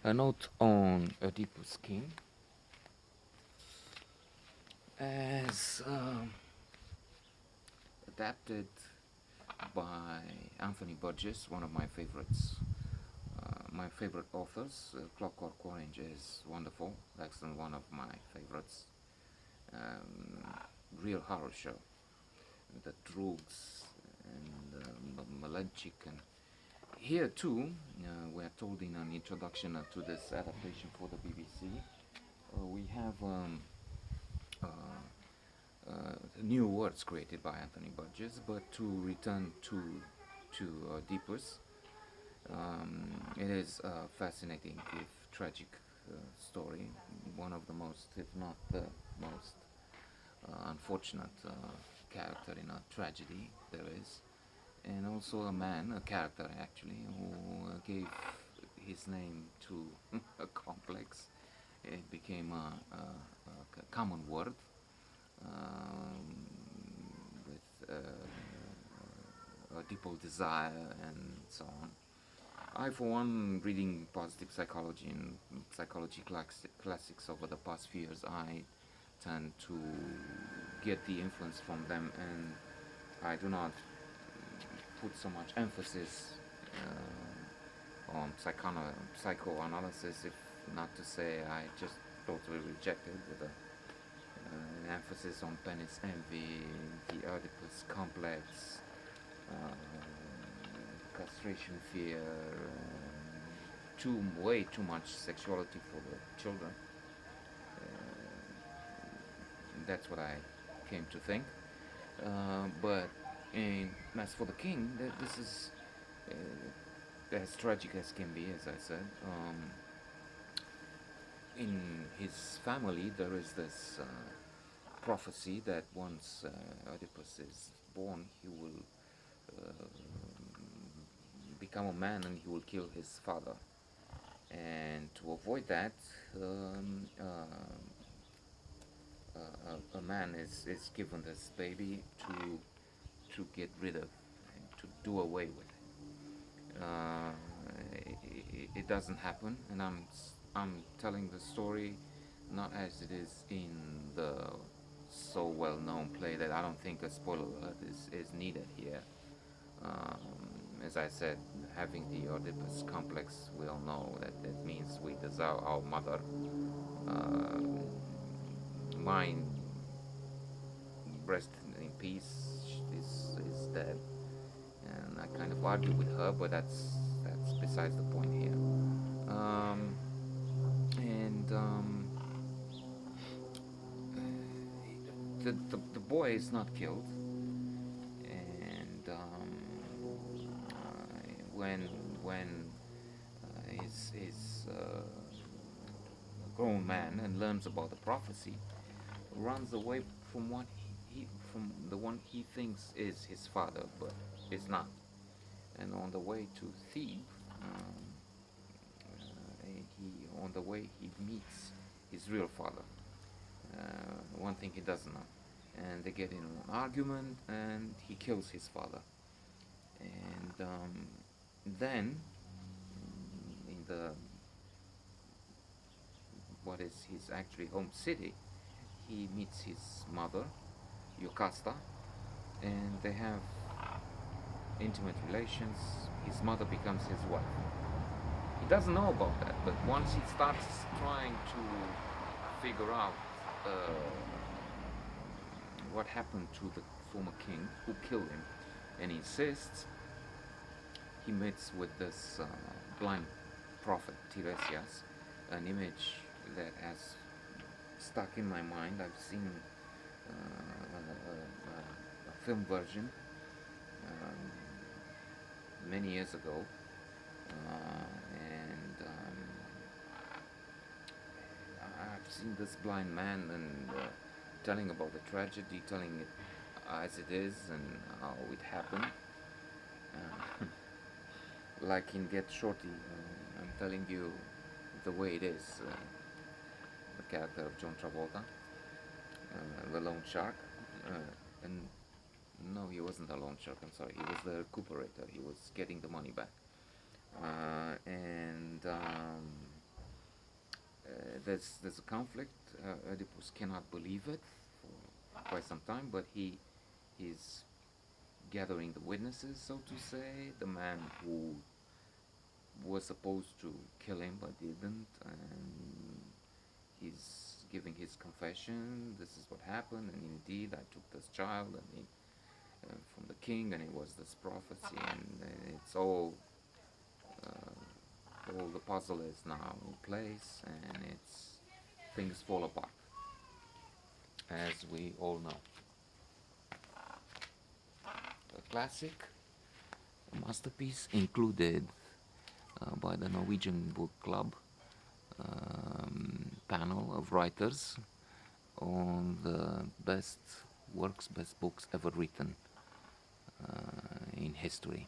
A note on Oedipus King, as adapted by Anthony Burgess, one of my favorites. My favorite authors. Clockwork Orange is wonderful, excellent, one of my favorites. Um, Real horror show. The Drugs and Malenchik. And here too, we are told in an introduction to this adaptation for the BBC, we have uh, new words created by Anthony Burgess, but to return to Oedipus, it is a fascinating, if tragic, story. One of the most, if not the most, unfortunate character in a tragedy there is, and also a man, a character actually, who gave his name to a complex. It became a common word um, with a deeper desire and so on. I, for one, reading positive psychology and psychology classics over the past few years, I tend to get the influence from them, and I do not put so much emphasis on psychoanalysis, if not to say I just totally reject it with an emphasis on penis envy, the Oedipus complex, castration fear, way too much sexuality for the children. That's what I came to think. But as for the king, this is as tragic as can be, as I said. In his family, there is this prophecy that once Oedipus is born, he will uh, become a man and he will kill his father. And to avoid that, a man is given this baby to get rid of and to do away with. It doesn't happen, and I'm telling the story not as it is in the so well-known play that I don't think a spoiler alert is needed here. As I said, having the Oedipus complex, we all know that it means we desire our mother. Um Mine, rest in peace, is dead, and I kind of argue with her, but that's besides the point here. Um, and the boy is not killed, and when his a grown man and learns about the prophecy, runs away from from the one he thinks is his father, but is not. And on the way to Thebes, he on the way he meets his real father. One thing he doesn't know, and they get in an argument, and he kills his father. And then, in the what is his actually home city, he meets his mother, Jocasta, and they have intimate relations. His mother becomes his wife. He doesn't know about that, but once he starts trying to figure out uh, what happened to the former king who killed him, and insists, he meets with this blind prophet Tiresias, an image that has stuck in my mind. I've seen a film version many years ago, and I've seen this blind man and telling about the tragedy, telling it as it is and how it happened. Uh, like in Get Shorty, I'm telling you the way it is. The character of John Travolta, the loan shark, and no, he wasn't a loan shark. I'm sorry, he was the recuperator. He was getting the money back, and There's a conflict. Oedipus cannot believe it for quite some time, but he's gathering the witnesses, so to say. The man who was supposed to kill him but didn't, and he's giving his confession. This is what happened, and indeed I took this child and from the king, and it was this prophecy, and it's all the puzzle is now in place, and it's things fall apart, as we all know. A classic, a masterpiece included by the Norwegian Book Club panel of writers on the best best books ever written in history.